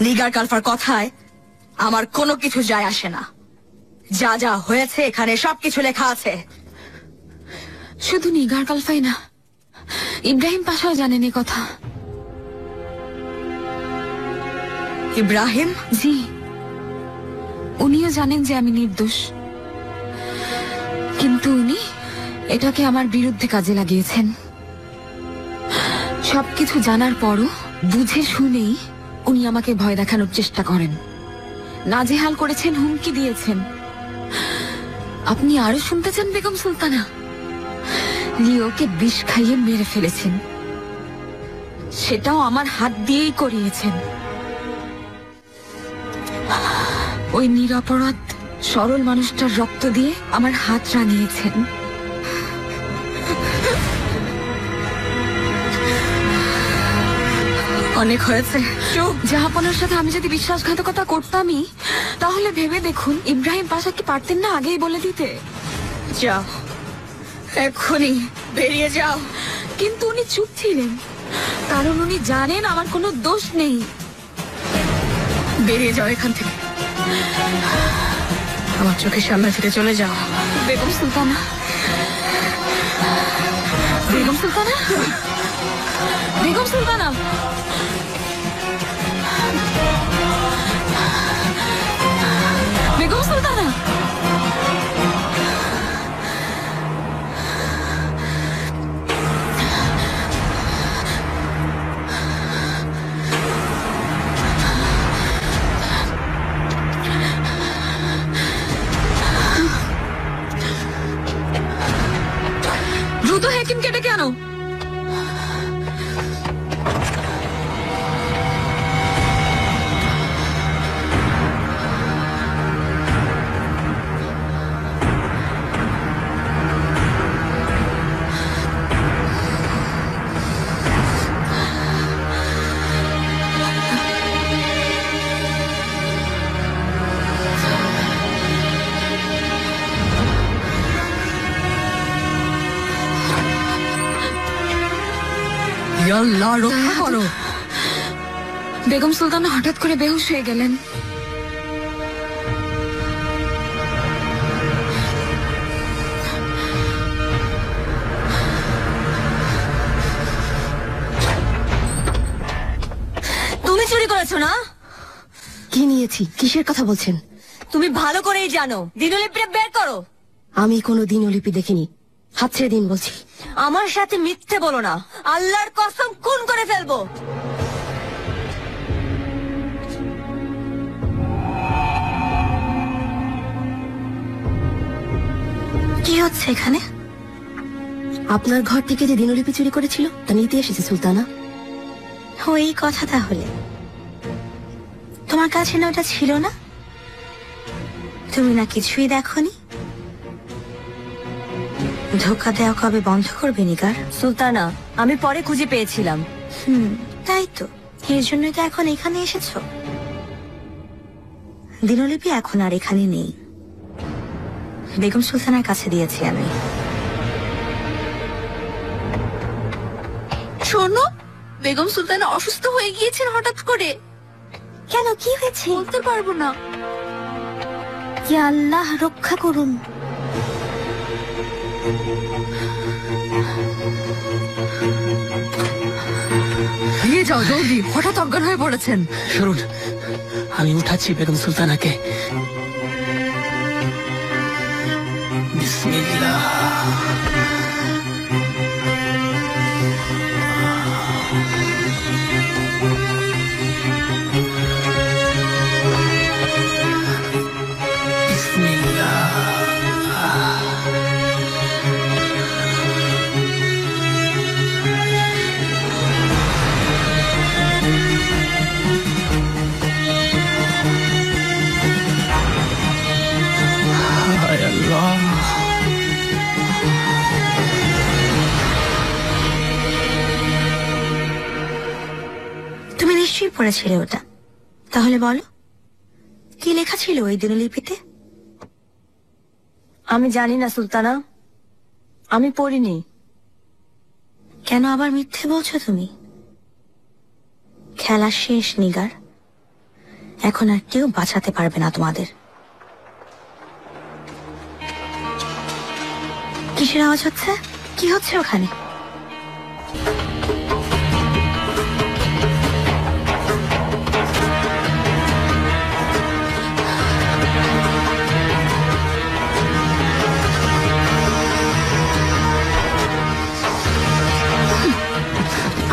নিগার কালফার কথায় আমার কোনো কিছু যায় আসে না। যা যা হয়েছে এখানে সবকিছু লেখা আছে। শুধু নিগার কালফাই না, ইব্রাহিম পাশাও জানেন এ কথা। ইব্রাহিম? জি, উনিও জানেন যে আমি নির্দোষ, কিন্তু উনি এটাকে আমার বিরুদ্ধে কাজে লাগিয়েছেন। সবকিছু জানার পরও বুঝে শুনেই উনি আমাকে ভয় দেখানোর চেষ্টা করেন, নাজেহাল করেছেন, হুমকি দিয়েছেন। আপনি আরো শুনতে চান বেগম সুলতানা? লিওকে বিষ খাইয়ে মেরে ফেলেছেন, সেটাও আমার হাত দিয়েই করিয়েছেন। ওই নিরপরাধ সরল মানুষটার রক্ত দিয়ে আমার হাত রাঙিয়েছেন। অনেক হয়েছে। জাহাপনার সাথে আমি যদি বিশ্বাসঘাতকতা করতামই, তাহলে ভেবে দেখুন ইব্রাহিম পাশা কি পারতেন না আগেই বলে দিতে? যাও, এক্ষুনি বেরিয়ে যাও। কিন্তু উনি চুপ ছিলেন, কারণ উনি জানেন আমার কোনো দোষ নেই। বেরিয়ে যাও এখান থেকে, আমার চোখের সামনে থেকে চলে যাও। বেগম সুলতানা, বেগম সুলতানা, বেগম সুলতানা, বেগম সুলতানা। দ্রুত হেকিমকে ডেকে আনো। আল্লাহ রক্ষা করো। বেগম সুলতানা হঠাৎ করে বেহুশ হয়ে গেলেন। তুমি চুরি করেছো না? কি নিয়েছি? কিসের কথা বলছেন? তুমি ভালো করেই জানো। দিনলিপিটা বের করো। আমি কোনো দিনলিপি দেখিনি, হাত ছেড়ে দিন বলছি। আমার সাথে মিথ্যে বলো না, আল্লাহর কসম খুন করে ফেলবো। কি হচ্ছে এখানে? আপনার ঘর থেকে যে দিনলিপি চুরি করেছিল তা নিতে এসেছে সুলতানা। ওই কথা তাহলে। তোমার কাছে না ওটা ছিল না? তুমি না কিছুই দেখোনি? ধোকা দেওয়া কবে বন্ধ করবে নিগার? সুলতানা, আমি পরে খুঁজে পেয়েছিলাম। তাই তো, এর জন্যই তো এখন এখানে এসেছো। দিনলিপি এখন আর এখানে নেই, বেগম সুলতানার কাছে দিয়েছি আমি। শোনো, বেগম সুলতানা অসুস্থ হয়ে গিয়েছেন হঠাৎ করে। কেন, কি হয়েছে? বলতে পারবো না। ইয়া আল্লাহ রক্ষা করুন। নিয়ে যাও জলদি, হঠাৎ অজ্ঞান হয়ে পড়েছেন। শুনুন, আমি উঠাচ্ছি বেগম সুলতানাকে। বিসমিল্লাহ। তুমি নিশ্চয়ই পড়েছিলে ওটা। তাহলে বলো, কি লেখা ছিল ওই দিনলিপিতে? আমি জানি না সুলতানা, আমি পড়িনি। কেন আবার মিথ্যে বলছো তুমি? খেলা শেষ নিগার, এখন আর কেউ বাঁচাতে পারবে না তোমাদের। কিসের আওয়াজ হচ্ছে? কি হচ্ছে ওখানে?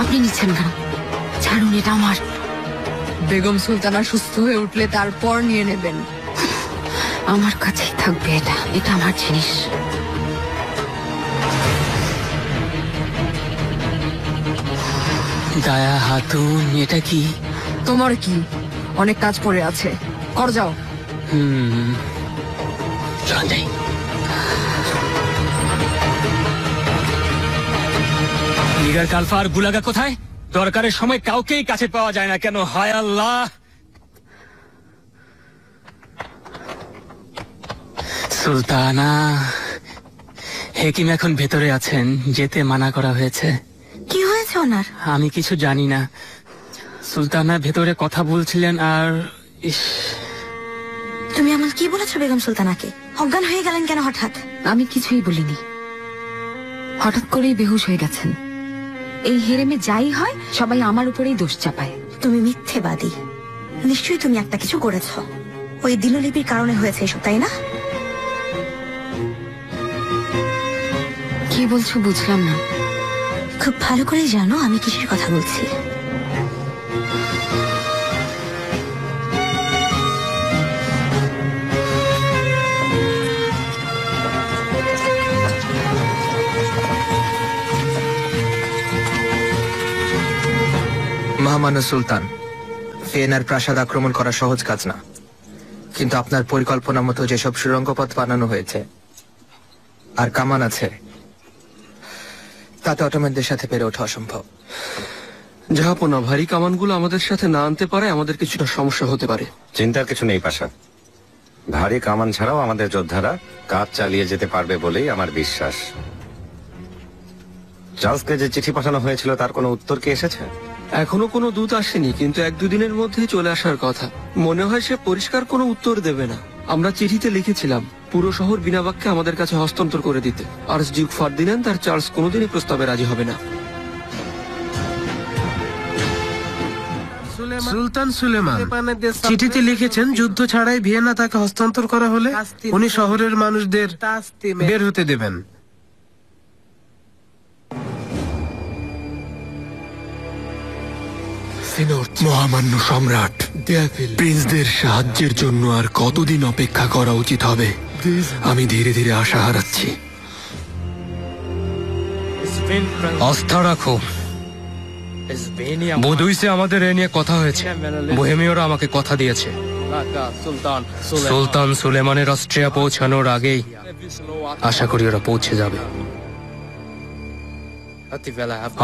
আপনি নিচ্ছেন কেন? ছাড়ুন, এটা আমার। বেগম সুলতানা সুস্থ হয়ে উঠলে তারপর নিয়ে নেবেন। আমার কাছেই থাকবে এটা, এটা আমার জিনিস। দায়া হাতুন, এটা কি? তোমার কি? অনেক কাজ পড়ে আছে, কর যাও। চল যাই। নিগার কালফা আর গুলাগা কোথায়? দরকারের সময় কাউকেই কাছে পাওয়া যায় না কেন? হায় আল্লাহ! সুলতানা, হেকিম এখন ভেতরে আছেন, যেতে মানা করা হয়েছে। কি হয়েছে ওনার? আমি কিছু জানি না। সুলতানা ভেতরে কথা বলছিলেন আর তুমি এমন কি বলেছো বেগম সুলতানাকে? অজ্ঞান হয়ে গেলেন কেন হঠাৎ? আমি কিছুই বলিনি, হঠাৎ করেই বেহুশ হয়ে গেছেন। এই হেরেমে যাই হয় সবাই আমার উপরেই দোষ চাপায়। তুমি মিথ্যেবাদী। নিশ্চয়ই তুমি একটা কিছু করেছো। ওই দিনলিপির কারণে হয়েছে এসব, তাই না? কি বলছো বুঝলাম না। খুব ভালো করে জানো আমি কিসের কথা বলছি। মহামান্য সুলতান, ভিয়েনার প্রাসাদ আক্রমণ করা সহজ কাজ না, কিন্তু আপনার পরিকল্পনা মতো যেসব সুড়ঙ্গ পথ বানানো হয়েছে আর কামান আছে, তাতে অটোম্যানদের সাথে পেরে ওঠা অসম্ভব। জাহাপনা, ভারী কামানগুলো আমাদের সাথে না আনতে পারে আমাদের কিছুটা সমস্যা হতে পারে। চিন্তার কিছু নেই পাশা, ভারী কামান ছাড়াও আমাদের যোদ্ধারা কাজ চালিয়ে যেতে পারবে বলেই আমার বিশ্বাস। চার্লসকে যে চিঠি পাঠানো হয়েছিল তার কোনো উত্তর কি এসেছে? এখনো কোনো দূত আসেনি, কিন্তু 1-2 দিনের মধ্যেই চলে আসার কথা। মনে হয় সে পরিষ্কার কোনো উত্তর দেবে না। আমরা চিঠিতে লিখেছিলাম পুরো শহর বিনা বাক্যে আমাদের কাছে হস্তান্তর করে দিতে। আর্চডিউক ফার্দিন্যান্ড আর চার্লস কোনোদিনই প্রস্তাবে রাজি হবে না। সুলতান সুলেমান চিঠিতে লিখেছেন যুদ্ধ ছাড়াই ভিয়েনা তাকে হস্তান্তর করা হলে উনি শহরের মানুষদের বের হতে দেবেন। মহামান্য সম্রাট, প্রিন্সদের সাহায্যের জন্য আর কতদিন অপেক্ষা করা উচিত হবে? আমি ধীরে ধীরে আশা হারাচ্ছি। আস্থা রাখো, বোধুইসে আমাদের এ নিয়ে কথা হয়েছে। বোহেমীয়রা আমাকে কথা দিয়েছে সুলতান সুলেমানের অস্ট্রিয়া পৌঁছানোর আগেই আশা করি ওরা পৌঁছে যাবে।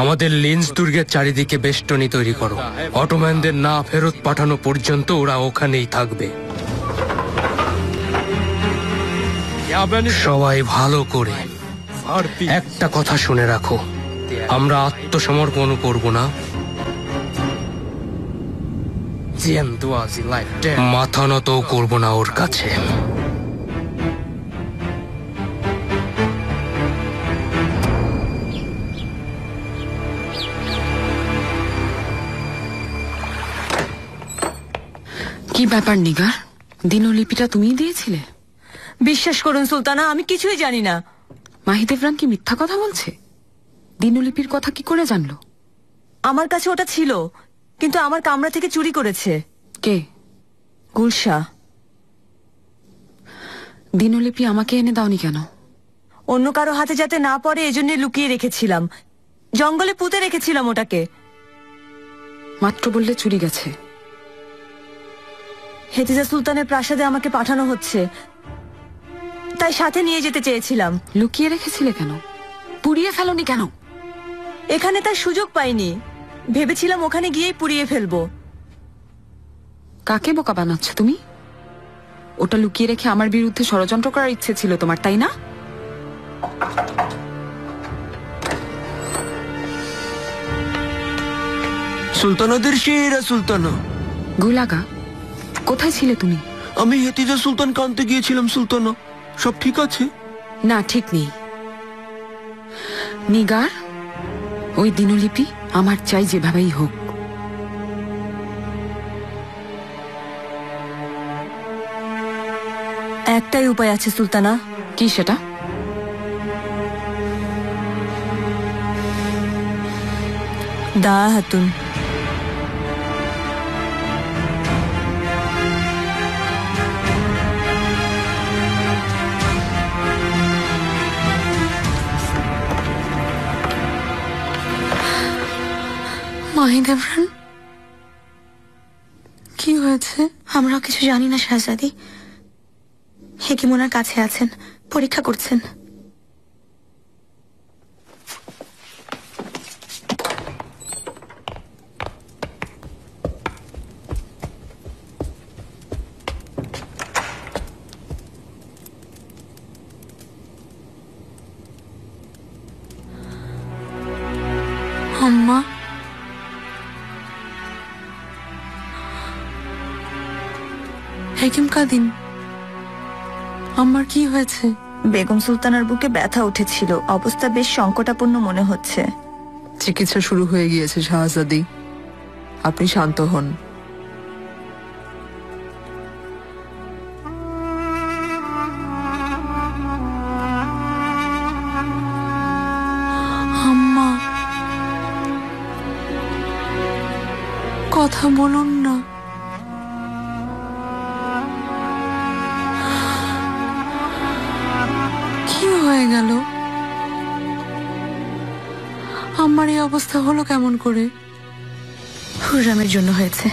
আমাদের লিন্স দুর্গের চারিদিকে বেষ্টনী তৈরি করো। অটোম্যানদের না ফেরত পাঠানো পর্যন্ত ওরা ওখানেই থাকবে। সবাই ভালো করে একটা কথা শুনে রাখো, আমরা আত্মসমর্পণ করব না, মাথা নত করব না ওর কাছে। কি ব্যাপার নিগার, দিনলিপিটা তুমিই দিয়েছিলে? বিশ্বাস করুন সুলতানা, আমি কিছুই জানি না। মাহিদেভরান কি মিথ্যা কথা বলছে? দিনলিপির কথা কি করে জানলো? আমার কাছে ওটা ছিল, কিন্তু আমার কামরা থেকে চুরি করেছে। কে? গুলশা। দিনলিপি আমাকে এনে দাওনি কেন? অন্য কারো হাতে যাতে না পড়ে এজন্য লুকিয়ে রেখেছিলাম। জঙ্গলে পুঁতে রেখেছিলাম ওটাকে। মাত্র বললে চুরি গেছে। হেতিজা সুলতানের প্রাসাদে আমাকে পাঠানো হচ্ছে, তাই সাথে নিয়ে যেতে চেয়েছিলাম। লুকিয়ে রেখেছিলে কেন? পুড়িয়ে ফেলনি কেন? এখানে তার সুযোগ পাইনি, ভেবেছিলাম ওখানে গিয়েই পুড়িয়ে ফেলবো। কাকে বোকা বানাচ্ছ তুমি? ওটা লুকিয়ে রেখে আমার বিরুদ্ধে ষড়যন্ত্র করার ইচ্ছে ছিল তোমার, তাই না? সুলতানাদের সেরা সুলতানা। গুলাগা, কোথায় ছিলে তুমি? আমি হেতিজা সুলতান কানতে গিয়েছিলাম সুলতানা। সব ঠিক আছে? না, ঠিক নেই। নিগার, ওই দিনলিপি আমার চাই যেভাবেই হোক। একটাই উপায় আছে সুলতানা। কি সেটা? দা হাতুন। মাহিদেবরান, কি হয়েছে? আমরা কিছু জানি না শাহজাদি। হেকিম ওনার কাছে আছেন, পরীক্ষা করছেন। আম্মা, হেকিম কাদিন, আমার কি হয়েছে? বেগম সুলতানার বুকে ব্যথা উঠেছিল, অবস্থা বেশ সংকটাপন্ন মনে হচ্ছে। চিকিৎসা শুরু হয়ে গিয়েছে শাহজাদি, আপনি শান্ত হন। আম্মা, কথা বলুন না। কি হয়ে গেল? আমার এই অবস্থা হলো কেমন করে? হুররামের জন্য হয়েছে।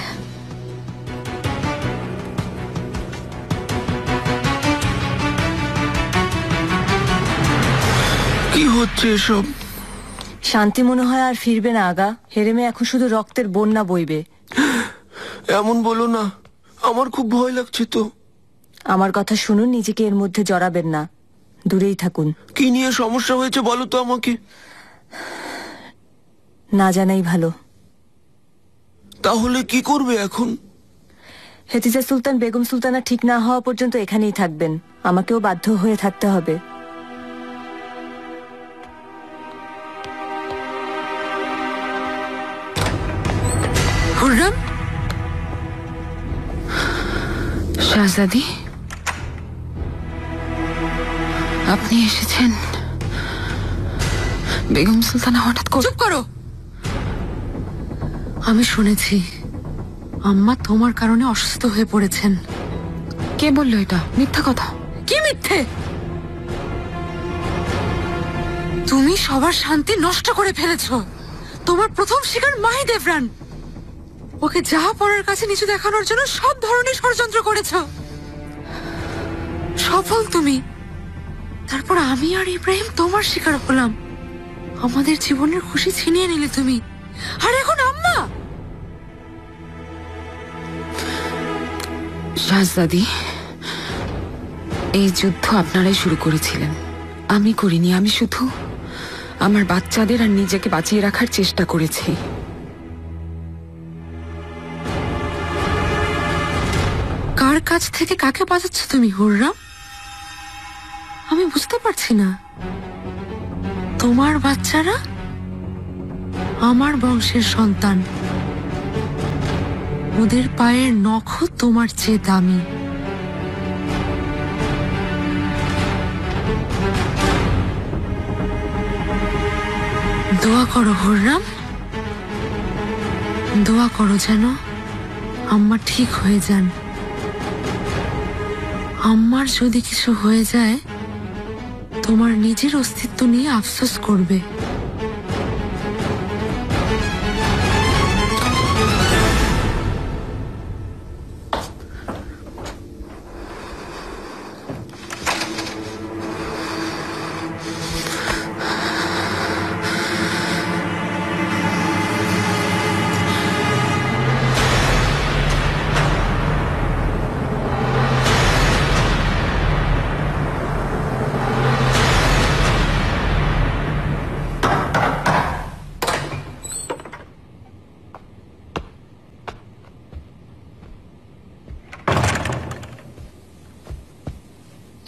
কি হচ্ছে এসব? শান্তি মনে হয় আর ফিরবে না আগা। হেরেমে এখন শুধু রক্তের বন্যা বইবে। এমন বলো না, আমার খুব ভয় লাগছে তো। আমার কথা শুনুন, নিজেকে এর মধ্যে জড়াবেন না, দূরেই থাকুন। কি নিয়ে সমস্যা হয়েছে বলো তো আমাকে। না জানাই ভালো। তাহলে কি করবে এখন? হেতিজা সুলতান বেগম সুলতানা ঠিক না হওয়া পর্যন্ত এখানেই থাকবেন। আমাকেও বাধ্য হয়ে থাকতে হবে। হুররাম, শাহজাদি, আপনি এসেছেন। বেগম সুলতানা হঠাৎ করে... চুপ করো। আমি শুনেছি আম্মা তোমার কারণে অসুস্থ হয়ে পড়েছেন। কে বললো এটা? মিথ্যা কথা। কি মিথ্যে? তুমি সবার শান্তি নষ্ট করে ফেলেছো। তোমার প্রথম শিকার মাহিদেবরান। ওকে যা পড়ার কাছে নিচু দেখানোর জন্য সব ধরনের ষড়যন্ত্র করেছো। সফল তুমি। তারপর আমি আর ইব্রাহিম তোমার শিকার হলাম। আমাদের জীবনের খুশি ছিনিয়ে নিলে তুমি। আর এখন আম্মা। শাহজাদি, এই যুদ্ধ আপনারাই শুরু করেছিলেন, আমি করিনি। আমি শুধু আমার বাচ্চাদের আর নিজেকে বাঁচিয়ে রাখার চেষ্টা করেছি। কার কাছ থেকে কাকে বাঁচাচ্ছ তুমি হুররাম? আমি বুঝতে পারছি না। তোমার বাচ্চারা আমার বংশের সন্তান। ওদের পায়ের নখও তোমার চেয়ে দামি। দোয়া করো হুররাম, দোয়া করো যেন আম্মা ঠিক হয়ে যান। আম্মার যদি কিছু হয়ে যায় তোমার নিজের অস্তিত্ব নিয়ে আফসোস করবে।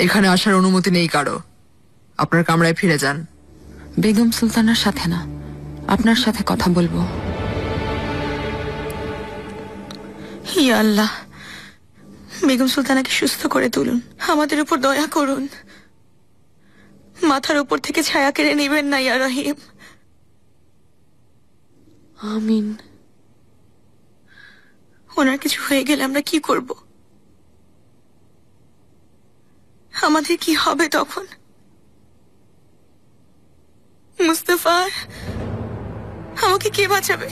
এখানে আসার অনুমতি নেই কারো। আপনার কামরায় ফিরে যান। বেগম সুলতানার সাথে না, আপনার সাথে কথা বলবো। ইয়া আল্লাহ, বেগম সুলতানাকে সুস্থ করে তুলুন, আমাদের উপর দয়া করুন, মাথার উপর থেকে ছায়া কেড়ে নেবেন না ইয়া রহিম। আমিন। ওনার কিছু হয়ে গেলে আমরা কি করব? আমাদের কি হবে তখন? মুস্তাফা, আমাকে কে বাঁচাবে?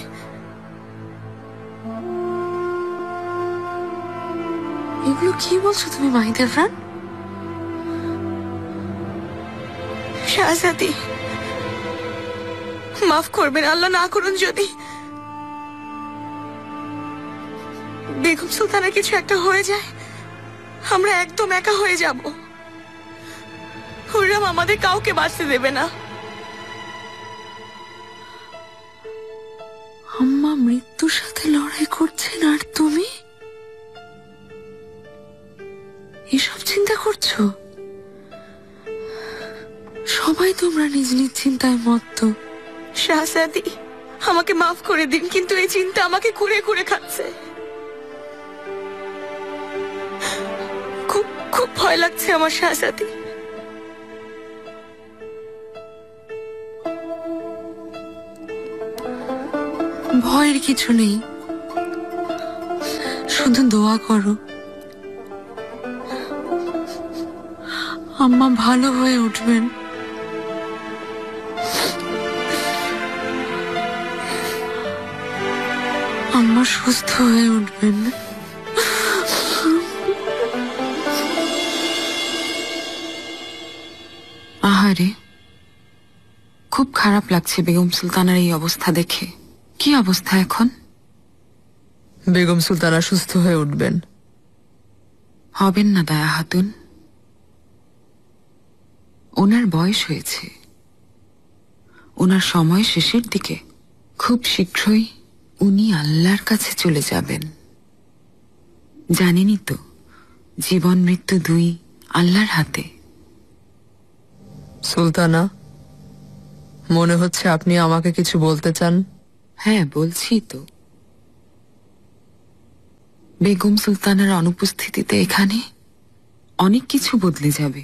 এগুলো কি বলছো তুমি মাহিদেভরান? শাহজাদি, মাফ করবেন, আল্লাহ না করুন যদি বেগম সুলতানার কিছু একটা হয়ে যায়, আমরা একদম একা হয়ে যাব। হুররাম আমাদের কাউকে বাঁচতে দেবে না। আম্মা মৃত্যুর সাথে লড়াই করছেন আর তুমি এসব চিন্তা করছো? সবাই তোমরা নিজ নিজ চিন্তায় মত্ত। শাহজাদি, আমাকে মাফ করে দিন, কিন্তু এই চিন্তা আমাকে কুরে কুরে খাচ্ছে। খুব খুব ভয় লাগছে আমার শাহজাদি। ভয়ের কিছু নেই, শুধু দোয়া করো আম্মা ভালো হয়ে উঠবেন। আম্মা সুস্থ হয়ে উঠবেন। আহারে, খুব খারাপ লাগছে বেগম সুলতানার এই অবস্থা দেখে। কি অবস্থা এখন? বেগম সুলতানা সুস্থ হয়ে উঠবেন। হবেন না দায়া হাতুন, ওনার বয়স হয়েছে, ওনার সময় শেষের দিকে। খুব শীঘ্রই উনি আল্লাহর কাছে চলে যাবেন। জানেনই তো, জীবন মৃত্যু দুই আল্লাহর হাতে। সুলতানা, মনে হচ্ছে আপনি আমাকে কিছু বলতে চান। হ্যাঁ, বলছি তো। বেগম সুলতানার অনুপস্থিতিতে এখানে অনেক কিছু বদলে যাবে।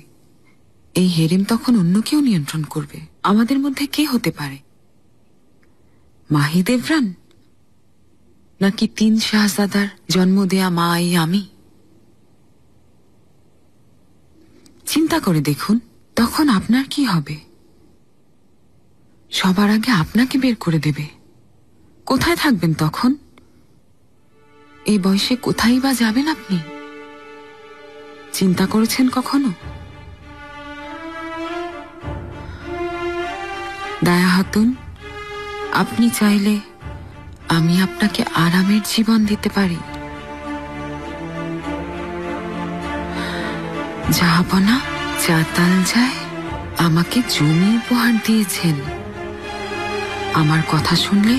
এই হেরেম তখন অন্য কেউ নিয়ন্ত্রণ করবে। আমাদের মধ্যে কে হতে পারে? মাহিদেভরান নাকি 3 শাহজাদার জন্ম দেয়া মা এই আমি? চিন্তা করে দেখুন, তখন আপনার কি হবে? সবার আগে আপনাকে বের করে দেবে। কোথায় থাকবেন তখন? এই বয়সে কোথায় বা যাবেন আপনি? চিন্তা করেছেন কখনো? দায়া হাতুন, আপনি চাইলে আমি আপনাকে আরামের জীবন দিতে পারি। জাহাপনা চাতাল যায় আমাকে জমি উপহার দিয়েছেন। আমার কথা শুনলে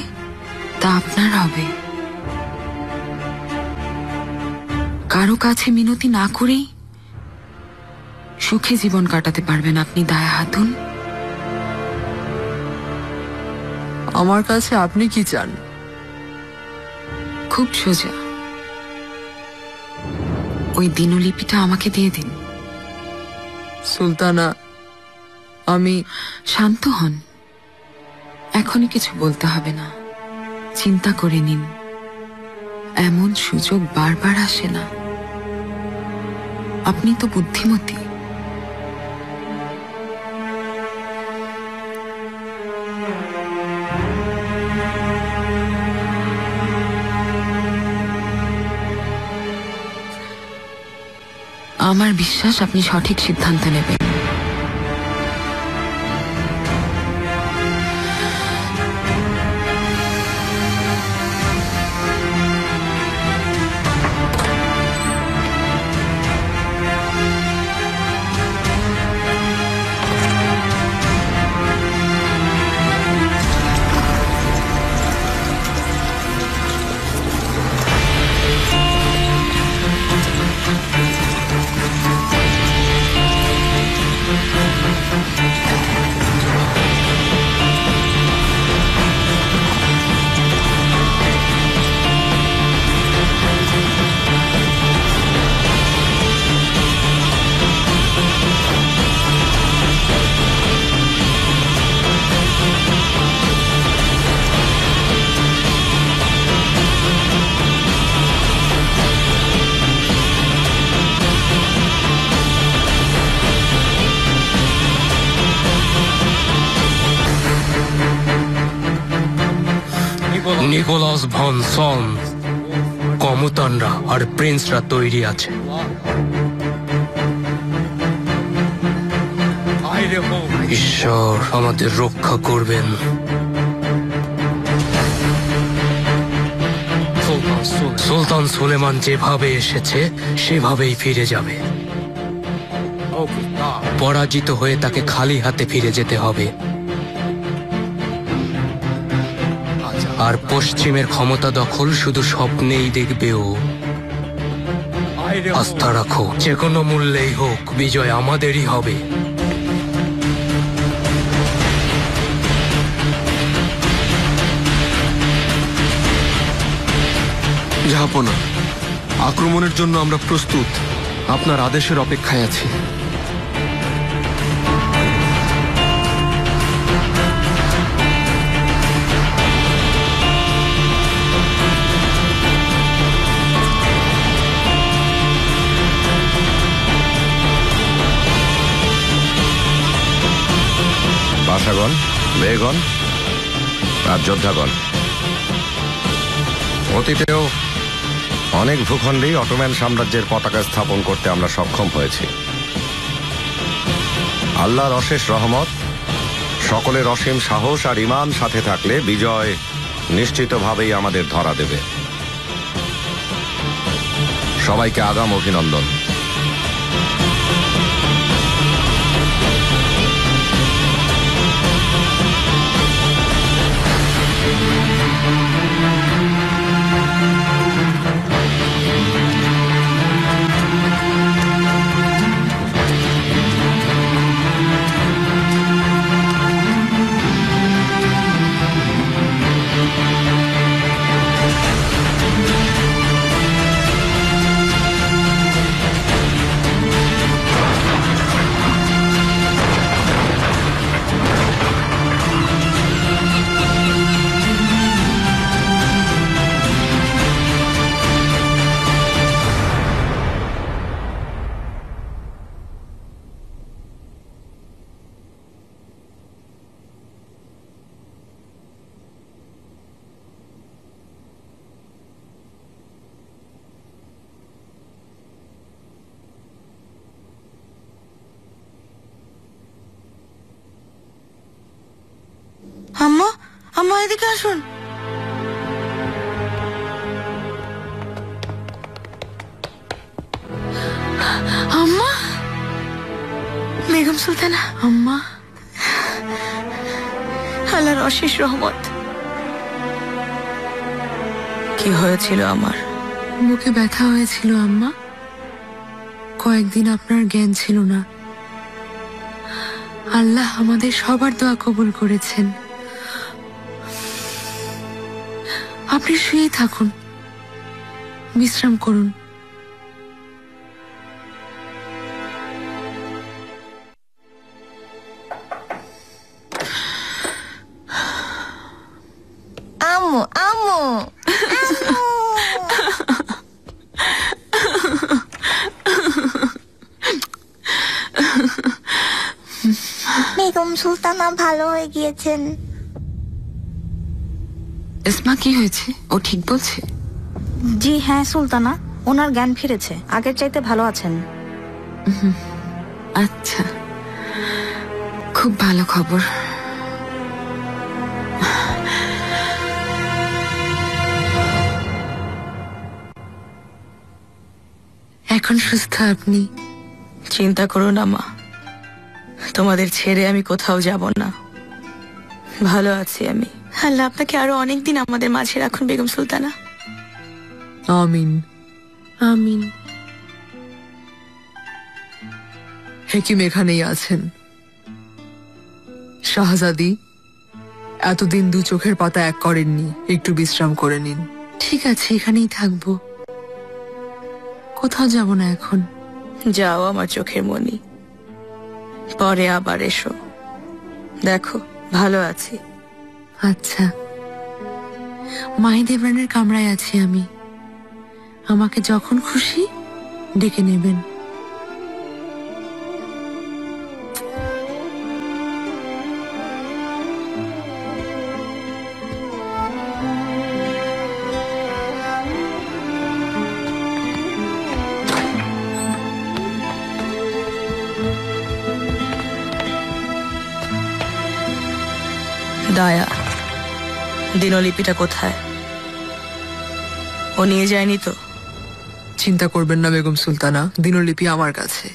তা আপনার হবে। কারো কাছে মিনতি না করেই সুখে জীবন কাটাতে পারবেন আপনি দায়া হাতুন। আমার কাছে আপনি কি চান? খুব সোজা, ওই দিনলিপিটা আমাকে দিয়ে দিন। সুলতানা, আমি... শান্ত হন, এখনই কিছু বলতে হবে না। চিন্তা করে নিন, এমন সুযোগ বারবার আসে না। আপনি তো বুদ্ধিমতী। আমার বিশ্বাস আপনি সঠিক সিদ্ধান্ত নেবেন। নিকোলাস ভন সন, কমতানরা আর প্রিন্সরা তৈরি আছে। ঈশ্বর আমাদের রক্ষা করবেন। সুলতান সুলেমান যেভাবে এসেছে সেভাবেই ফিরে যাবে। পরাজিত হয়ে তাকে খালি হাতে ফিরে যেতে হবে। আর পশ্চিমের ক্ষমতা দখল শুধু স্বপ্নেই দেখবে ও। আস্থা রাখো, যে কোনো মূল্যেই হোক বিজয় আমাদেরই হবে। জাহাপনা, আক্রমণের জন্য আমরা প্রস্তুত। আপনার আদেশের অপেক্ষায় আছি। বাসাগণ, বেগণ আর যোদ্ধাগণ, অতীতেও অনেক ভূখণ্ডেই অটোম্যান সাম্রাজ্যের পতাকা স্থাপন করতে আমরা সক্ষম হয়েছি। আল্লাহর অশেষ রহমত, সকলের অসীম সাহস আর ঈমান সাথে থাকলে বিজয় নিশ্চিতভাবেই আমাদের ধরা দেবে। সবাইকে আগাম অভিনন্দন। আম্মা, আম্মা এদিকে আসুন। আম্মা, বেগম সুলতানা, আম্মা, আল্লাহর অশেষ রহমত। কি হয়েছিল আমার? বুকে ব্যথা হয়েছিল আম্মা। কয়েকদিন আপনার জ্ঞান ছিল না। আল্লাহ আমাদের সবার দোয়া কবুল করেছেন। আপনি শুয়ে থাকুন, বিশ্রাম করুন। আম্মু, আম্মু, বেগম সুলতানা ভালো হয়ে গিয়েছেন। ইসমা, কি হয়েছে? ও ঠিক বলছে? জি হ্যাঁ সুলতানা, ওনার জ্ঞান ফিরেছে, আগের চাইতে ভালো আছেন। আচ্ছা, খুব ভালো খবর। এখন সুস্থ আপনি? চিন্তা করো না মা, তোমাদের ছেড়ে আমি কোথাও যাব না। ভালো আছি আমি। আল্লাহ আপনাকে আরো অনেকদিন আমাদের মাঝে রাখুন বেগম সুলতানা। আমিন। আমিন। হেকিম এখানেই আছেন। শাহজাদি, এতদিন দু চোখের পাতা এক করেননি, একটু বিশ্রাম করে নিন। ঠিক আছে, এখানেই থাকবো, কোথাও যাব না এখন। যাও আমার চোখের মনি, পরে আবার এসো। দেখো ভালো আছি। আচ্ছা, মাহিদেবরানের কামরায় আছি আমি। আমাকে যখন খুশি ডেকে নেবেন। দায়া, দিনলিপিটা কোথায়? ও নিয়ে যায়নি তো? চিন্তা করবেন না বেগম সুলতানা, দিনলিপি আমার কাছে,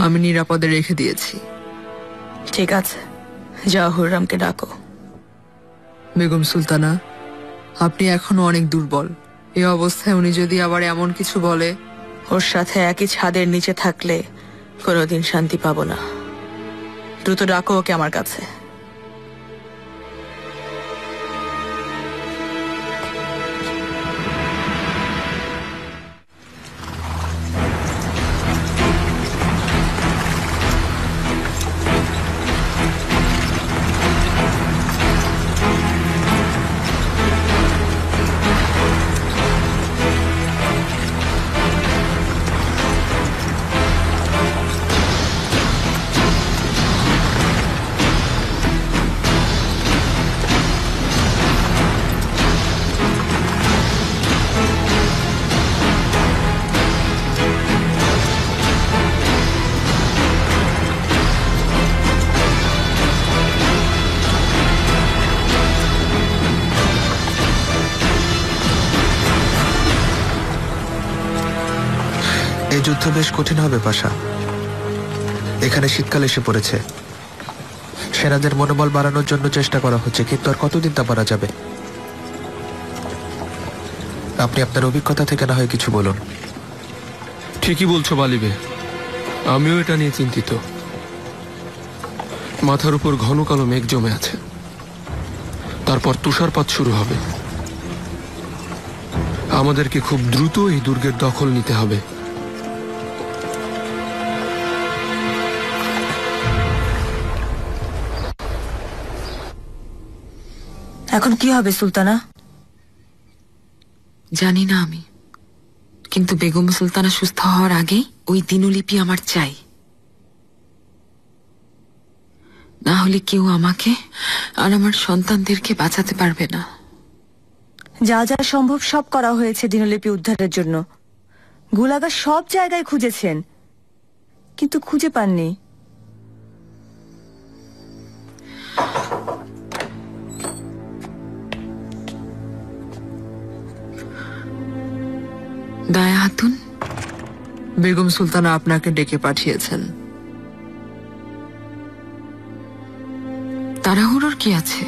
আমি নিরাপদে রেখে দিয়েছি। ঠিক আছে, যাও হুররামকে ডাকো। বেগম সুলতানা, আপনি এখনো অনেক দুর্বল। এই অবস্থায় উনি যদি আবার এমন কিছু বলে। ওর সাথে একই ছাদের নিচে থাকলে কোনোদিন শান্তি পাবো না। দ্রুত ডাকো ওকে আমার কাছে। এই যুদ্ধ বেশ কঠিন হবে পাশা। এখানে শীতকাল এসে পড়েছে, সেনাদের মনোবল বাড়ানোর জন্য চেষ্টা করা হচ্ছে, কিন্তু আর কতদিন তা পারা যাবে? আপনি আপনার অভিজ্ঞতা থেকে না হয় কিছু বলুন। ঠিকই বলছো বালিবে, আমিও এটা নিয়ে চিন্তিত। মাথার উপর ঘন কালো মেঘ জমে আছে, তারপর তুষারপাত শুরু হবে। আমাদেরকে খুব দ্রুত এই দুর্গের দখল নিতে হবে। এখন কি হবে সুলতানা? জানি না আমি, কিন্তু বেগম সুলতানা সুস্থ হওয়ার আগেই ওই দিনলিপি আমার চাই। না হলে কেউ আমাকে আর আমার সন্তানদেরকে বাঁচাতে পারবে না। যা যা সম্ভব সব করা হয়েছে দিনলিপি উদ্ধারের জন্য। গুলাগা সব জায়গায় খুঁজেছেন, কিন্তু খুঁজে পাননি। দায়া হাতুন, বেগম সুলতানা আপনাকে ডেকে পাঠিয়েছেন। তাড়াহুড়োর কি আছে?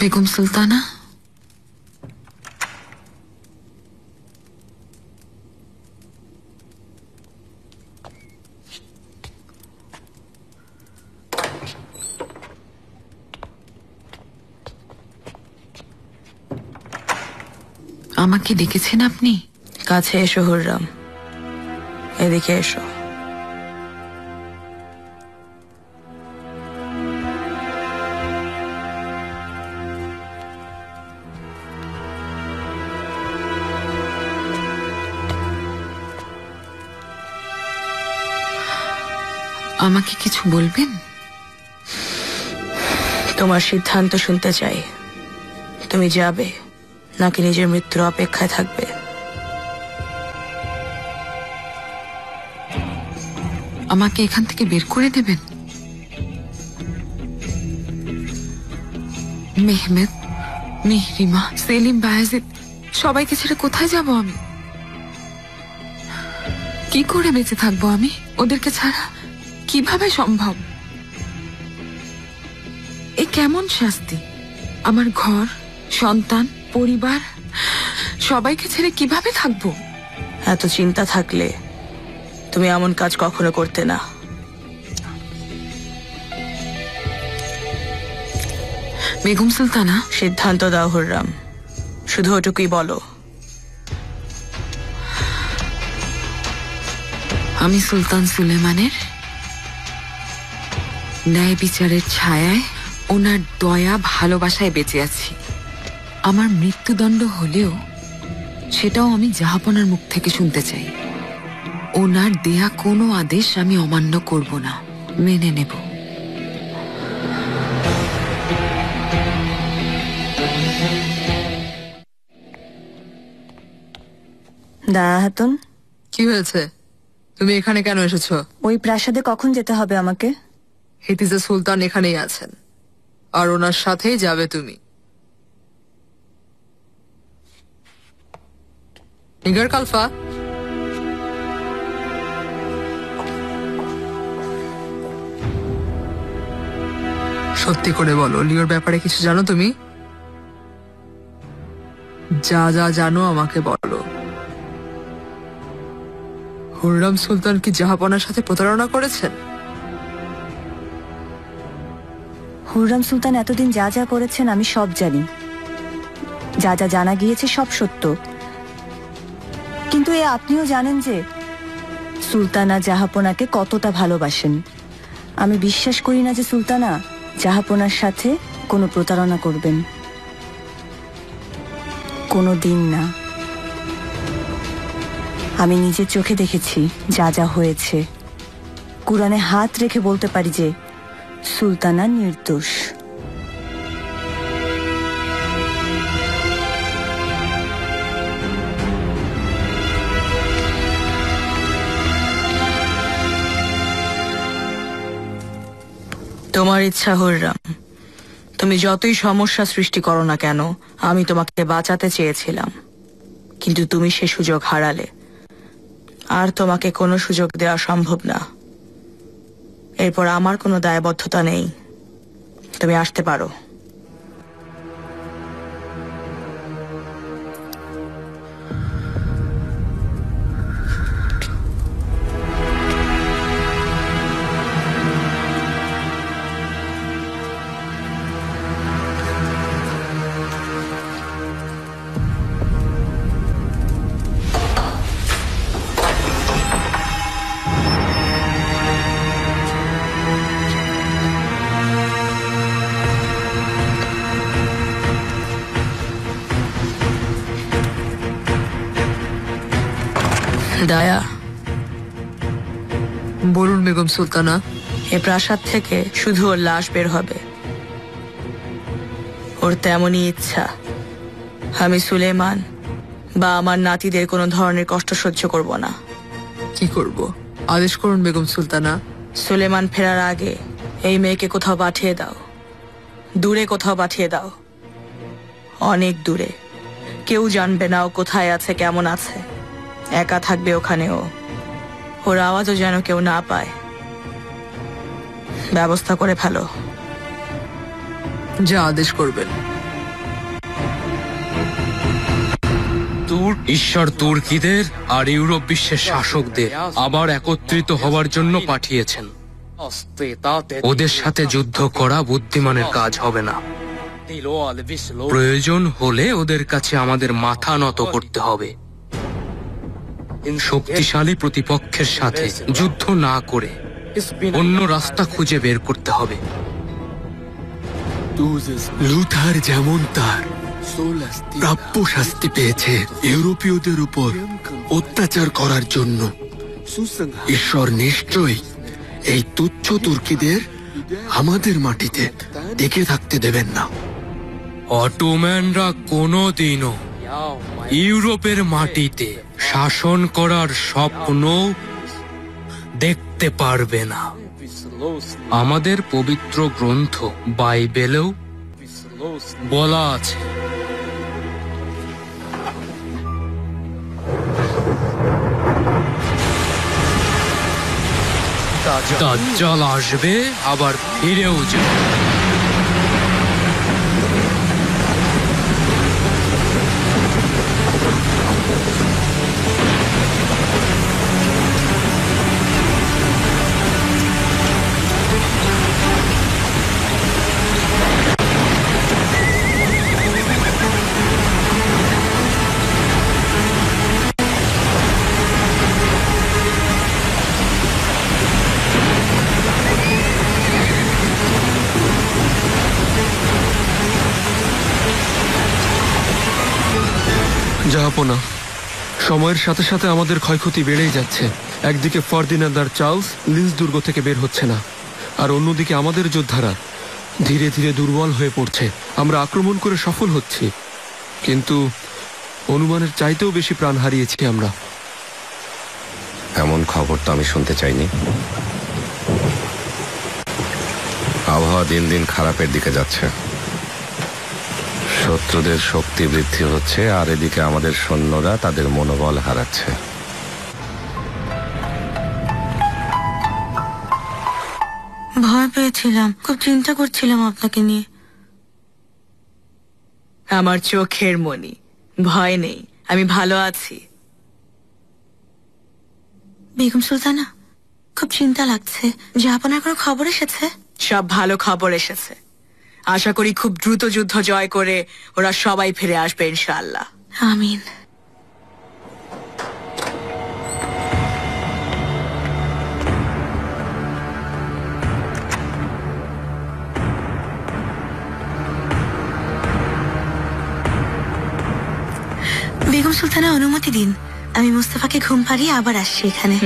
বেগম সুলতানা, আমাকে ডেকেছেন আপনি? কাছে এসো হুররাম, এদিকে এসো। আমাকে কিছু বলবেন? তোমার সিদ্ধান্ত শুনতে চাই। তুমি যাবে নাকি নিজের মৃত্যুর অপেক্ষায় থাকবে? আমাকে এখান থেকে বের করে দেবেন? মেহমেদ, মেহরিমা, সেলিম, বায়াজিদ সবাইকে ছেড়ে কোথায় যাব আমি? কি করে বেঁচে থাকবো আমি ওদেরকে ছাড়া? কিভাবে সম্ভব? এ কেমন শাস্তি? আমার ঘর, সন্তান, পরিবার সবাইকে ছেড়ে কিভাবে থাকবো? এত চিন্তা থাকলে তুমি এমন কাজ কখনো করতে না। বেগম সুলতানা, সিদ্ধান্ত দাও হুররাম, শুধু ওটুকুই বলো। আমি সুলতান সুলেমানের ন্যায় বিচারের ছায়ায় ওনার দয়া ভালোবাসায় বেঁচে আছি। আমার মৃত্যুদণ্ড হলেও সেটাও আমি জাহাপনার মুখ থেকে শুনতে চাই। ওনার দেয়া কোনো আদেশ আমি অমান্য করব না, মেনে নেব। দায়া হাতুন, কি হয়েছে? তুমি এখানে কেন এসেছো? ওই প্রাসাদে কখন যেতে হবে আমাকে? হিতিজা সুলতান এখানেই আছেন, আর ওনার সাথেই যাবে তুমি। নিগার কালফা, সত্যি করে বলো, লিওর ব্যাপারে কিছু জানো তুমি? যা যা জানো আমাকে বলো। হুররাম সুলতান কি জাহাপনার সাথে প্রতারণা করেছেন? হুররাম সুলতান এতদিন যা যা করেছেন আমি সব জানি। যা যা জানা গিয়েছে সব সত্য। কিন্তু আপনিও জানেন যে সুলতানা জাহাপনাকে কতটা ভালোবাসেন। আমি বিশ্বাস করি না যে সুলতানা জাহাপনার সাথে কোনো প্রতারণা করবেন, কোনো দিন না। আমি নিজের চোখে দেখেছি যা যা হয়েছে। কুরআনে হাত রেখে বলতে পারি যে সুলতানা নির্দোষ। তোমার ইচ্ছা হুররাম, তুমি যতই সমস্যা সৃষ্টি করো না কেন, আমি তোমাকে বাঁচাতে চেয়েছিলাম, কিন্তু তুমি সে সুযোগ হারালে। আর তোমাকে কোনো সুযোগ দেওয়া সম্ভব না। এরপর আমার কোনো দায়বদ্ধতা নেই, তুমি আসতে পারো। দায়া, বলুন বেগম সুলতানা। এ প্রাসাদ থেকে শুধু ওর লাশ বের হবে। ওর তেমনই ইচ্ছা। আমি সুলেমান বা আমার নাতিদের কোনো ধরনের কষ্ট সহ্য করব না। কি করব? আদেশ করুন বেগম সুলতানা। সুলেমান ফেরার আগে এই মেয়েকে কোথাও পাঠিয়ে দাও, দূরে কোথাও পাঠিয়ে দাও, অনেক দূরে। কেউ জানবে না ও কোথায় আছে, কেমন আছে। একা থাকবে ওখানেও। ওর আওয়াজও যেন কেউ না পায়। ব্যবস্থা করে ফেলো। যা আদেশ করবেন। ঈশ্বর তুর্কিদের আর ইউরোপ বিশ্বের শাসকদের আবার একত্রিত হওয়ার জন্য পাঠিয়েছেন। ওদের সাথে যুদ্ধ করা বুদ্ধিমানের কাজ হবে না। প্রয়োজন হলে ওদের কাছে আমাদের মাথা নত করতে হবে। শক্তিশালী প্রতিপক্ষের সাথে যুদ্ধ না করে অন্য রাস্তা খুঁজে বের করতে হবে। লুথার যেমন তার প্রাপ্য শাস্তি পেয়েছে ইউরোপীয়দের উপর অত্যাচার করার জন্য, ঈশ্বর নিশ্চয়ই এই তুচ্ছ তুর্কিদের আমাদের মাটিতে টিকে থাকতে দেবেন না। অটোম্যানরা কোনোদিনও ইউরোপের মাটিতে শাসন করার স্বপ্ন দেখতে পারবে না। আমাদের পবিত্র গ্রন্থ বাইবেলেও বলা আছে, দাজ্জাল আসবে, আবার ফিরেও যাবে। জাহাপনা, সময়ের সাথে সাথে আমাদের ক্ষয়ক্ষতি বেড়েই যাচ্ছে। একদিকে ফার্দিনান্দ আর চার্লস লিন্স দুর্গ থেকে বের হচ্ছে না, আর অন্যদিকে আমাদের যোদ্ধারা ধীরে ধীরে দুর্বল হয়ে পড়ছে। আমরা আক্রমণ করে সফল হচ্ছি, কিন্তু অনুমানের চাইতেও বেশি প্রাণ হারিয়েছি আমরা। এমন খবর তো আমি শুনতে চাইনি। আবহাওয়া দিন দিন খারাপের দিকে যাচ্ছে, শত্রুদের শক্তি বৃদ্ধি হচ্ছে, আর এদিকে আমাদের সৈন্যরা তাদের মনোবল হারাচ্ছে। ভয় পেয়েছিলাম, খুব চিন্তা করছিলাম আপনাকে নিয়ে। আমার চোখের মণি, ভয় নেই, আমি ভালো আছি। বেগম সুলতানা, খুব চিন্তা লাগছে। জাহাপনার কোনো খবর এসেছে? সব ভালো খবর এসেছে। আশা করি খুব দ্রুত যুদ্ধ জয় করে ওরা সবাই ফিরে আসবে ইনশাআল্লাহ। আমিন। বেগম সুলতানা, অনুমতি দিন, আমি মুস্তাফাকে ঘুম পাড়িয়ে আবার আসছি এখানে।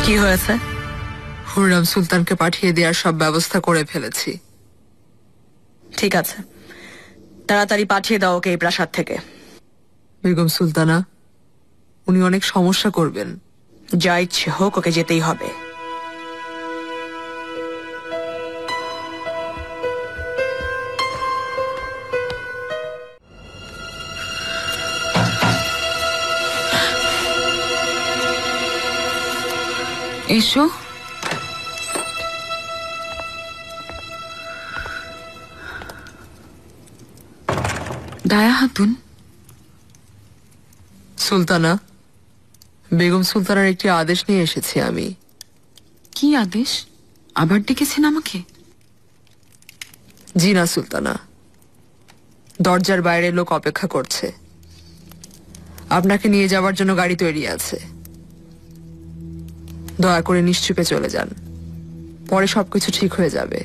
কি হয়েছে? হুররাম সুলতানকে পাঠিয়ে দেওয়ার সব ব্যবস্থা করে ফেলেছি। ঠিক আছে, তাড়াতাড়ি পাঠিয়ে দাও ওকে এই প্রাসাদ থেকে। বেগম সুলতানা, উনি অনেক সমস্যা করবেন। যা ইচ্ছে হোক, ওকে যেতেই হবে। এসো। দায়া হাতুন। সুলতানা, বেগম সুলতানার একটি আদেশ নিয়ে এসেছি আমি। কি আদেশ? আবার ডেকেছেন আমাকে? জি না সুলতানা, দরজার বাইরে লোক অপেক্ষা করছে। আপনাকে নিয়ে যাওয়ার জন্য গাড়ি তৈরি আছে। দয়া করে নিশ্চুপে চলে যান, পরে সবকিছু ঠিক হয়ে যাবে।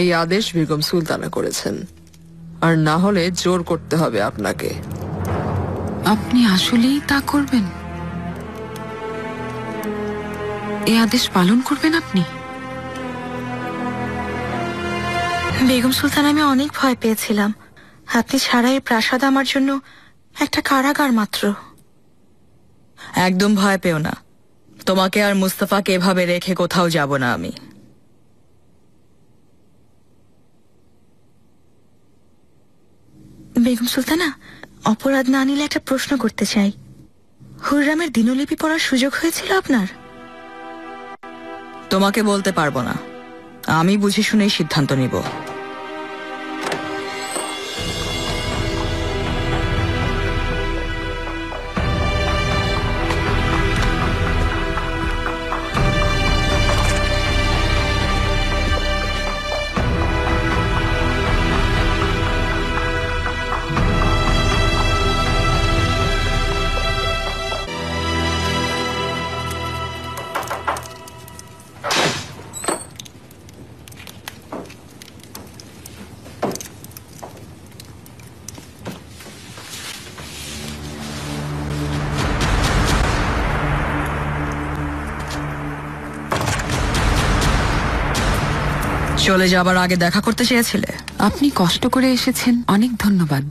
এই আদেশ বেগম সুলতানা করেছেন, আর না হলে জোর করতে হবে আপনাকে। আপনি আসলেই তা করবেন? এই আদেশ পালন করবেন আপনি? বেগম সুলতান, আমি অনেক ভয় পেয়েছিলাম। আপনি ছাড়া এই প্রাসাদ আমার জন্য একটা কারাগার মাত্র। একদম ভয় পেও না, তোমাকে আর মুস্তাফাকে এভাবে রেখে কোথাও যাব না আমি। বেগম সুলতানা, অপরাধ না নিলে একটা প্রশ্ন করতে চাই। হুররামের দিনলিপি পড়ার সুযোগ হয়েছিল আপনার? তোমাকে বলতে পারবো না, আমি বুঝে শুনেই সিদ্ধান্ত নিব। চলে যাবার আগে দেখা করতে চেয়েছিলে? আপনি কষ্ট করে এসেছেন, অনেক ধন্যবাদ।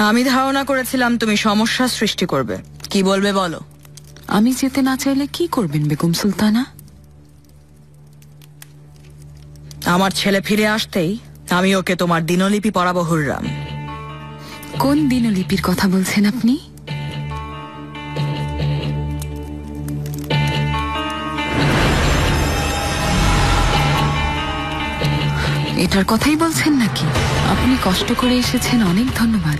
আমি ধারণা করেছিলাম তুমি সমস্যা সৃষ্টি করবে। কি বলবে বলো? আমি যেতে না চাইলে কি করবেন বেগম সুলতানা? আমার ছেলে ফিরে আসতেই আমি ওকে তোমার দিনলিপি পড়াবো হুররাম। কোন দিনলিপির কথা বলছেন আপনি? এটার কথাই বলছেন নাকি? আপনি কষ্ট করে এসেছেন, অনেক ধন্যবাদ।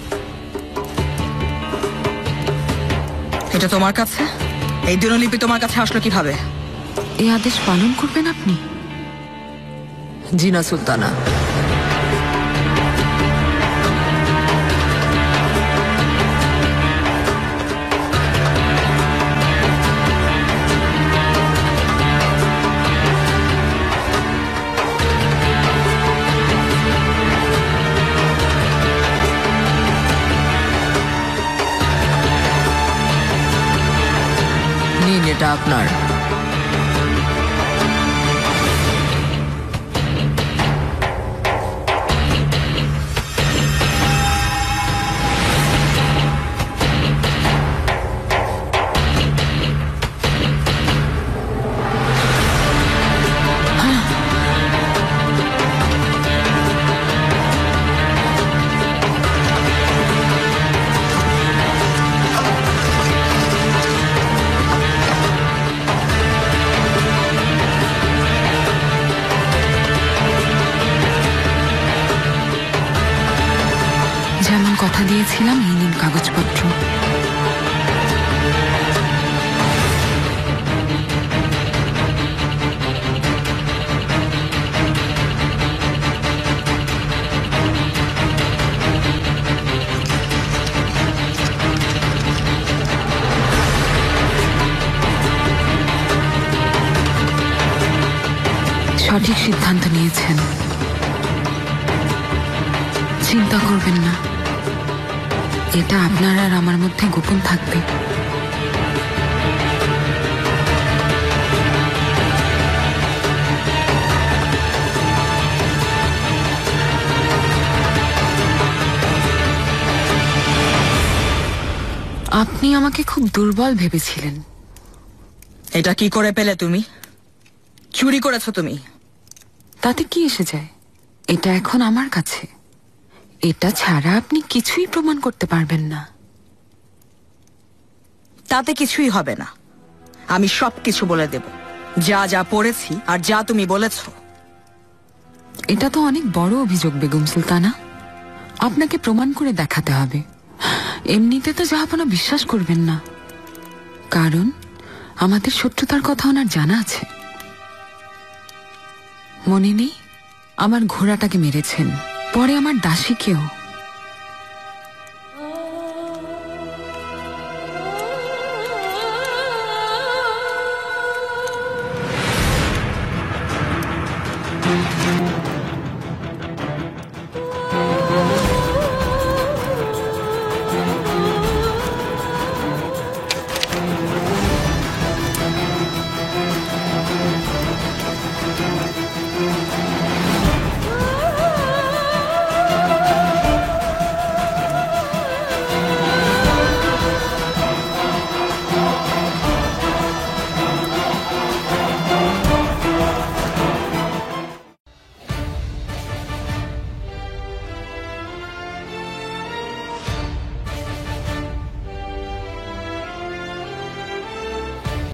এটা তোমার কাছে? এই দিনলিপি তোমার কাছে আসলো কিভাবে? এই আদেশ পালন করবেন আপনি? জি না সুলতানা, এটা আপনার। যেমন কথা দিয়েছিলাম, এই নিন কাগজপত্র। সঠিক সিদ্ধান্ত নিয়েছেন, চিন্তা করবেন না, এটা আপনার আর আমার মধ্যে গোপন থাকবে। আপনি আমাকে খুব দুর্বল ভেবেছিলেন। এটা কি করে পেলে তুমি? চুরি করেছো তুমি? তাতে কি এসে যায়? এটা এখন আমার কাছে। এটা ছাড়া আপনি কিছুই প্রমাণ করতে পারবেন না। তাতে কিছুই হবে না। আমি সবকিছু বলে দেব, যা যা পড়েছি আর যা তুমি বলেছো। এটা তো অনেক বড় অভিযোগ বেগম সুলতানা, আপনাকে প্রমাণ করে দেখাতে হবে। এমনিতে তো জাহাপনা বিশ্বাস করবেন না, কারণ আমাদের শত্রুতার কথা ওনার জানা আছে। মনে নেই আমার ঘোড়াটাকে মেরেছেন, পরে আমার দাসীকেও।